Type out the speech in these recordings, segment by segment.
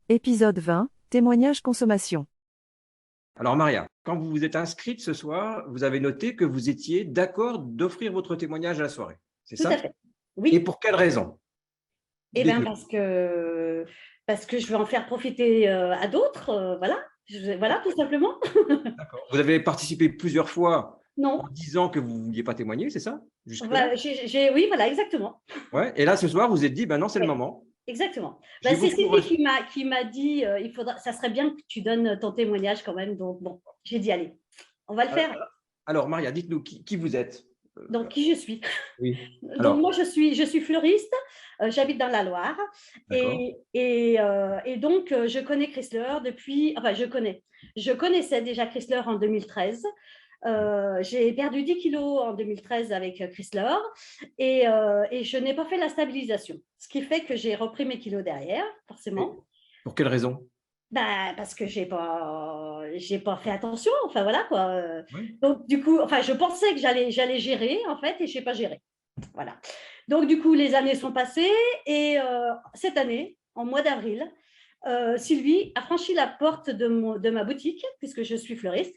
Épisode 20, témoignage consommation. Alors Maria, quand vous vous êtes inscrite ce soir, vous avez noté que vous étiez d'accord d'offrir votre témoignage à la soirée. C'est Tout à ça? fait. Et Oui, pour quelle raison? eh bien Dites-nous. parce que je veux en faire profiter à d'autres, voilà. Voilà, tout simplement. D'accord. Vous avez participé plusieurs fois en Non. disant que vous ne vouliez pas témoigner, c'est ça? Jusque-là? Voilà, oui, voilà, exactement. Ouais. Et là, ce soir, vous vous êtes dit, ben non, c'est le Oui, moment. exactement. Bah, J'ai c'est beaucoup Sylvie reçu. qui m'a dit, ça serait bien que tu donnes ton témoignage quand même. Donc, bon, j'ai dit, allez, on va le Alors, faire. alors, Maria, dites-nous qui vous êtes. Donc, qui je suis? Oui. Donc, Alors, moi, je suis fleuriste, j'habite dans la Loire d'accord. et donc, je connais Chrysler enfin, je connaissais déjà Chrysler en 2013. J'ai perdu 10 kilos en 2013 avec Chrysler et je n'ai pas fait la stabilisation, ce qui fait que j'ai repris mes kilos derrière, Et forcément. pour quelle raison? Bah, parce que j'ai pas fait attention, enfin voilà quoi. Oui. Donc du coup, enfin je pensais que j'allais gérer en fait et je n'ai pas géré. Voilà. Donc du coup, les années sont passées et cette année, en mois d'avril, Sylvie a franchi la porte de ma boutique puisque je suis fleuriste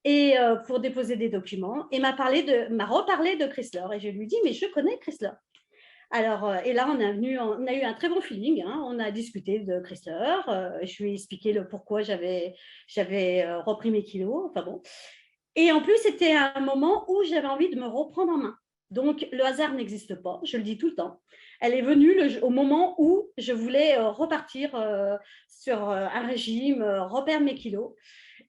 et pour déposer des documents et m'a reparlé de Chrysler et je lui dis mais je connais Chrysler. Alors, et là, on a eu un très bon feeling, hein. On a discuté de Chrysler. Je lui ai expliqué le pourquoi j'avais repris mes kilos. Enfin bon. Et en plus, c'était un moment où j'avais envie de me reprendre en main. Donc, le hasard n'existe pas, je le dis tout le temps. Elle est venue au moment où je voulais repartir sur un régime, reperdre mes kilos.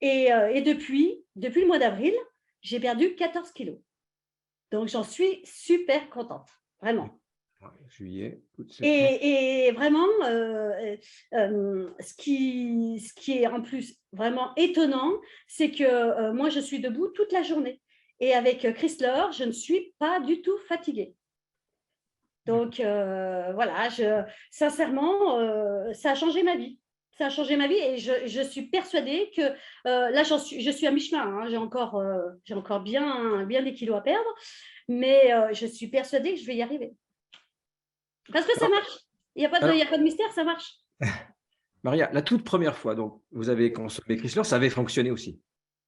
Et depuis le mois d'avril, j'ai perdu 14 kilos. Donc, j'en suis super contente, vraiment. Ouais, juillet, août, septembre. Et vraiment, ce qui est en plus vraiment étonnant, c'est que moi, je suis debout toute la journée. Et avec Chrysler, je ne suis pas du tout fatiguée. D'accord. Donc, voilà, sincèrement, ça a changé ma vie. Ça a changé ma vie et je suis persuadée que là, je suis à mi-chemin, hein. J'ai encore bien des kilos à perdre, mais je suis persuadée que je vais y arriver. Parce que ça Alors, marche. Il n'y a alors, pas de mystère, ça marche. Maria, la toute première fois, donc, vous avez consommé Chrysler, ça avait fonctionné aussi.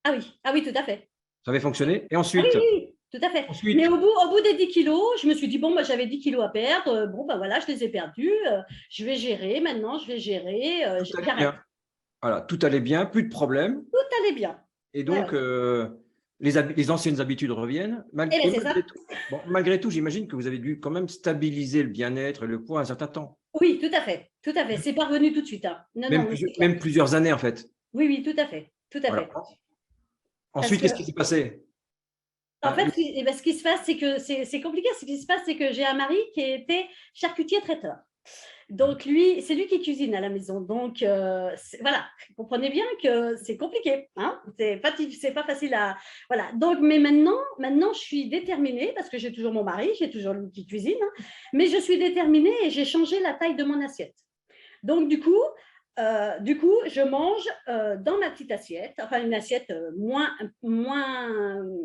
Ah oui, tout à fait. Ça avait fonctionné. Et Ah oui, ensuite, oui, oui, tout à fait. Mais ensuite, au bout des 10 kilos, je me suis dit, bon, bah, j'avais 10 kilos à perdre. Bon, bah, voilà, je les ai perdus. Je vais gérer. Maintenant, je vais gérer. tout allait J'arrête. bien. Voilà, tout allait bien, plus de problème. Tout allait bien. Et Ouais, donc, ouais. les anciennes habitudes reviennent. Eh bien, c'est ça. Malgré tout, j'imagine que vous avez dû quand même stabiliser le bien-être et le poids un certain temps. Oui, tout à fait. Tout à fait. C'est parvenu tout de suite, hein. Non, non, mais c'est clair. Même plusieurs années, en fait. Oui, oui, tout à fait. Tout à Voilà. fait. Parce Ensuite, que, qu'est-ce qui s'est passé? en Ah, fait, ce qui se passe, c'est que c'est compliqué. Ce qui se passe, c'est que j'ai un mari qui était charcutier traiteur. Donc lui, c'est lui qui cuisine à la maison. Donc voilà, vous comprenez bien que c'est compliqué, hein, c'est pas facile à voilà. Donc mais maintenant je suis déterminée parce que j'ai toujours mon mari, j'ai toujours lui qui cuisine, hein, mais je suis déterminée et j'ai changé la taille de mon assiette. Donc du coup, je mange dans ma petite assiette, enfin une assiette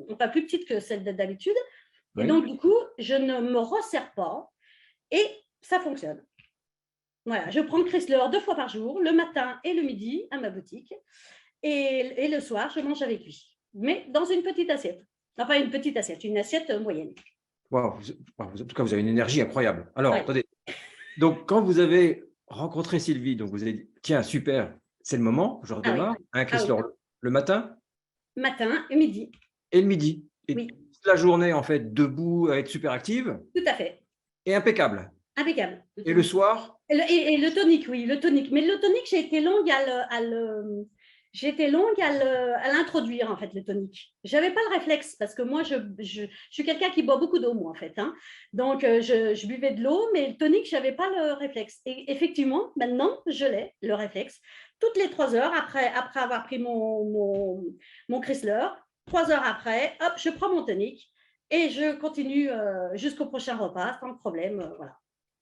enfin plus petite que celle d'habitude. Et oui. donc du coup, je ne me resserre pas et ça fonctionne. Voilà, je prends Chrysler 2 fois par jour, le matin et le midi à ma boutique. Et le soir, je mange avec lui. Mais dans une petite assiette. Enfin, une assiette moyenne. Wow, en tout cas, vous avez une énergie incroyable. Alors, Ouais. attendez. Donc, quand vous avez rencontré Sylvie, donc vous avez dit, tiens, super, c'est le moment, je Ah oui. redémarre, un Ah oui. Chrysler le matin Matin et midi. et le midi. Et Oui, toute la journée, en fait, debout, à être super active tout à fait. et impeccable. Impeccable. Et le soir, Et le tonique, oui, le tonique. Mais le tonique, j'ai été longue à l'introduire, en fait, le tonique. Je n'avais pas le réflexe parce que moi, je suis quelqu'un qui boit beaucoup d'eau, moi, en fait, hein. Donc, je buvais de l'eau, mais le tonique, je n'avais pas le réflexe. Et effectivement, maintenant, je l'ai, le réflexe. Toutes les 3 heures, après avoir pris mon Chrysler, 3 heures après, hop, je prends mon tonique et je continue jusqu'au prochain repas sans problème. Voilà.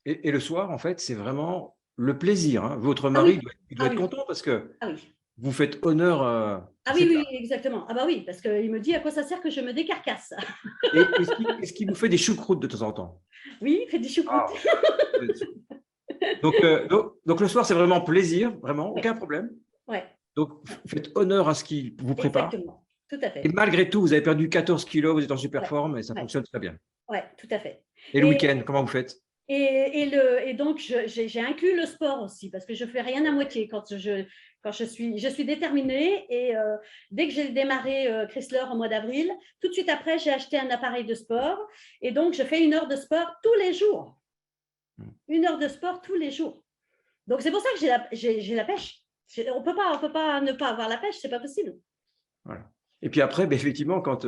et le soir, en fait, c'est vraiment le plaisir, hein. Votre Ah mari, oui, il doit ah être oui, content parce que ah oui. vous faites honneur Ah à oui, ses oui, plats. oui, exactement. Ah bah oui, parce qu'il me dit à quoi ça sert que je me décarcasse. Et est-ce qu'il vous fait des choucroutes de temps en temps? Oui, il fait des choucroutes. Ah, Donc, le soir, c'est vraiment plaisir, vraiment, Ouais. aucun problème. Ouais, Donc, faites honneur à ce qui vous prépare. exactement. Tout à Et fait. malgré tout, vous avez perdu 14 kilos, vous êtes en super Ouais, forme et ça ouais, fonctionne très bien. ouais, tout à fait. Et le Et, week-end, comment vous faites? et donc, j'ai inclus le sport aussi, parce que je ne fais rien à moitié quand je suis déterminée. Et dès que j'ai démarré Chrysler au mois d'avril, tout de suite après, j'ai acheté un appareil de sport. Et donc, je fais 1 heure de sport tous les jours. 1 heure de sport tous les jours. Donc, c'est pour ça que j'ai la pêche. On peut pas ne pas avoir la pêche, c'est pas possible. Voilà. Et puis après, ben, effectivement, quand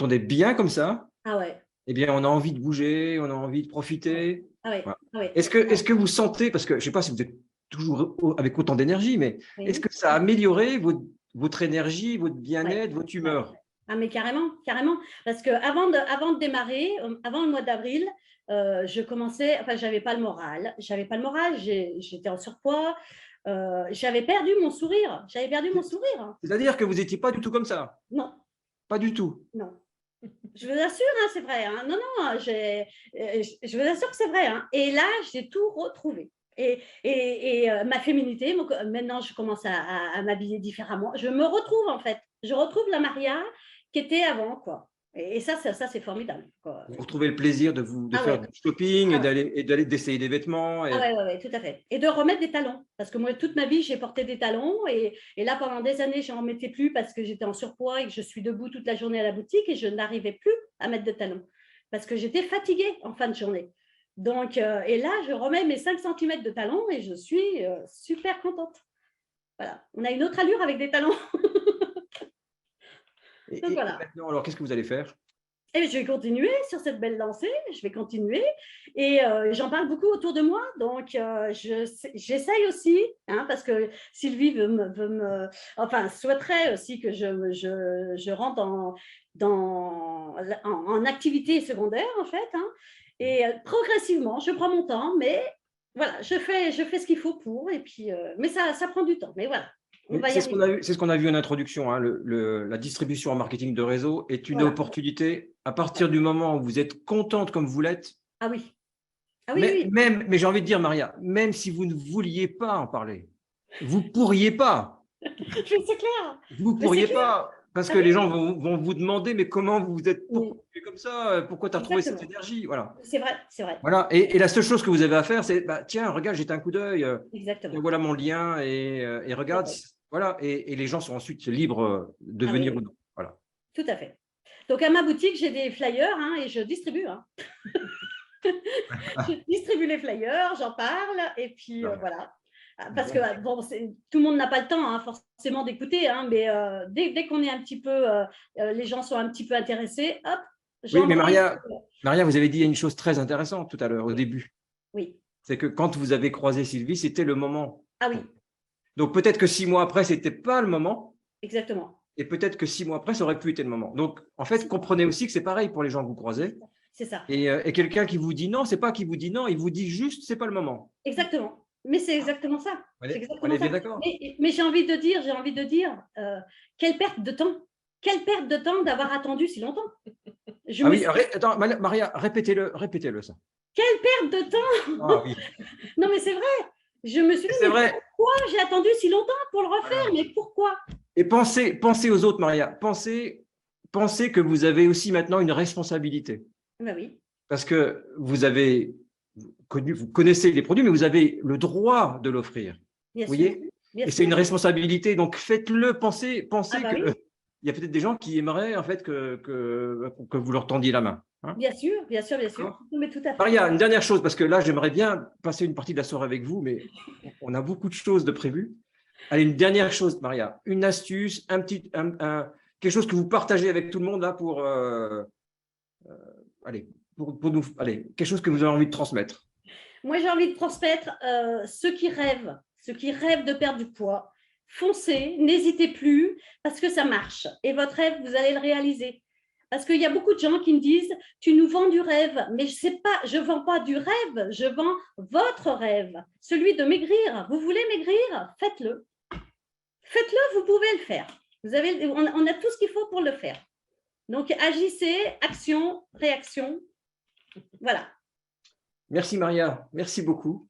on est bien comme ça, Ah ouais, eh bien, on a envie de bouger, on a envie de profiter. ah ouais, Voilà. ah ouais. Est-ce que vous sentez, parce que je ne sais pas si vous êtes toujours avec autant d'énergie, mais est-ce Oui. que ça a amélioré votre énergie, votre Ouais, bien-être, votre ouais. humeur? Ah, mais carrément, carrément. Parce qu'avant de démarrer, avant le mois d'avril, je commençais, enfin, j'avais pas le moral. J'avais pas le moral, j'étais en surpoids. J'avais perdu mon sourire. J'avais perdu mon sourire. C'est-à-dire que vous n'étiez pas du tout comme ça? Non, Pas du tout? non. Je vous assure, hein, c'est vrai. Hein. Non, non, je vous assure que c'est vrai. Hein. Et là, j'ai tout retrouvé. Et ma féminité, maintenant, je commence à m'habiller différemment. Je me retrouve, en fait. Je retrouve la Maria qui était avant, quoi. Et ça c'est formidable, quoi. Vous retrouvez le plaisir de Ah faire ouais, du shopping ah ouais. et d'aller d'essayer des vêtements. Ah ouais, ouais, ouais, tout à fait. Et de remettre des talons. Parce que moi, toute ma vie, j'ai porté des talons. Et là, pendant des années, je n'en mettais plus parce que j'étais en surpoids et que je suis debout toute la journée à la boutique et je n'arrivais plus à mettre de talons. Parce que j'étais fatiguée en fin de journée. Donc, et là, je remets mes 5 cm de talons et je suis super contente. Voilà. On a une autre allure avec des talons. Donc, Et voilà. maintenant, alors, qu'est-ce que vous allez faire? Et je vais continuer sur cette belle lancée, je vais continuer. Et j'en parle beaucoup autour de moi, donc j'essaye aussi, hein, parce que Sylvie enfin, souhaiterait aussi que je rentre en activité secondaire, en fait. Hein. Et progressivement, je prends mon temps, mais voilà, je fais ce qu'il faut pour, et puis, mais ça prend du temps, mais voilà, on va y C'est ce qu'on a arriver. vu, c'est ce qu'on a vu en introduction, hein. La distribution en marketing de réseau est une Voilà. opportunité à partir du moment où vous êtes contente comme vous l'êtes. Ah oui, ah oui, oui, Mais j'ai envie de dire, Maria, même si vous ne vouliez pas en parler, vous pourriez pas. oui. C'est clair, Vous mais c'est pourriez clair. pas. Parce Ah que oui, les gens oui. vont vous demander, mais comment vous êtes, pourquoi Oui, tu es comme ça? Pourquoi tu as retrouvé cette exactement. énergie? Voilà. C'est vrai, c'est vrai. Voilà. Et la seule chose que vous avez à faire, c'est, bah, tiens, regarde, jette un coup d'œil. Tiens, Exactement. voilà mon lien et Tout à regarde. fait. Voilà. Et les gens sont ensuite libres de Ah oui, venir ou oui, non. Voilà. tout à fait. Donc, à ma boutique, j'ai des flyers hein, et je distribue. Hein. Je distribue les flyers, j'en parle et puis voilà. Parce que bon, tout le monde n'a pas le temps hein, forcément d'écouter, hein, mais dès qu'on est un petit peu, les gens sont un petit peu intéressés, hop, Oui, mais j'envoie. Maria, vous avez dit une chose très intéressante tout à l'heure, au début. Oui. C'est que quand vous avez croisé Sylvie, c'était le moment. Ah oui, Donc peut-être que 6 mois après, ce n'était pas le moment. exactement. Et peut-être que 6 mois après, ça aurait pu être le moment. Donc, en fait, comprenez aussi que c'est pareil pour les gens que vous croisez. C'est ça. Et quelqu'un qui vous dit non, c'est pas qu'il vous dit non, il vous dit juste, c'est pas le moment. Exactement. Mais c'est exactement ça. C'est On exactement est bien ça. d'accord. Mais j'ai envie de dire, quelle perte de temps. Quelle perte de temps d'avoir attendu si longtemps. Je Ah me oui, suis... attends, Maria, répétez-le ça. Quelle perte de temps. Ah oui, Non, mais c'est vrai. Je me suis dit, c'est mais vrai. pourquoi j'ai attendu si longtemps pour le refaire? Voilà. Mais pourquoi? Et pensez aux autres, Maria. Pensez que vous avez aussi maintenant une responsabilité. Ben oui, Parce que vous connaissez les produits, mais vous avez le droit de l'offrir. bien Vous sûr. voyez? Bien Et c'est sûr. une responsabilité. Donc faites-le, pensez Ah bah que oui, il y a peut-être des gens qui aimeraient en fait que vous leur tendiez la main. Hein. bien sûr, bien sûr, bien sûr. D'accord. Non, mais tout à fait. Maria, une dernière chose, parce que là, j'aimerais bien passer une partie de la soirée avec vous, mais on a beaucoup de choses de prévues. Allez, une dernière chose, Maria, une astuce, quelque chose que vous partagez avec tout le monde là allez, pour nous, allez, quelque chose que vous avez envie de transmettre. Moi, j'ai envie de transmettre ceux qui rêvent de perdre du poids. Foncez, n'hésitez plus, parce que ça marche. Et votre rêve, vous allez le réaliser. Parce qu'il y a beaucoup de gens qui me disent, tu nous vends du rêve, mais je ne vends pas du rêve, je vends votre rêve, celui de maigrir. Vous voulez maigrir? Faites-le. Faites-le, vous pouvez le faire. On a tout ce qu'il faut pour le faire. Donc, agissez, action, réaction. Voilà. Merci Maria, merci beaucoup.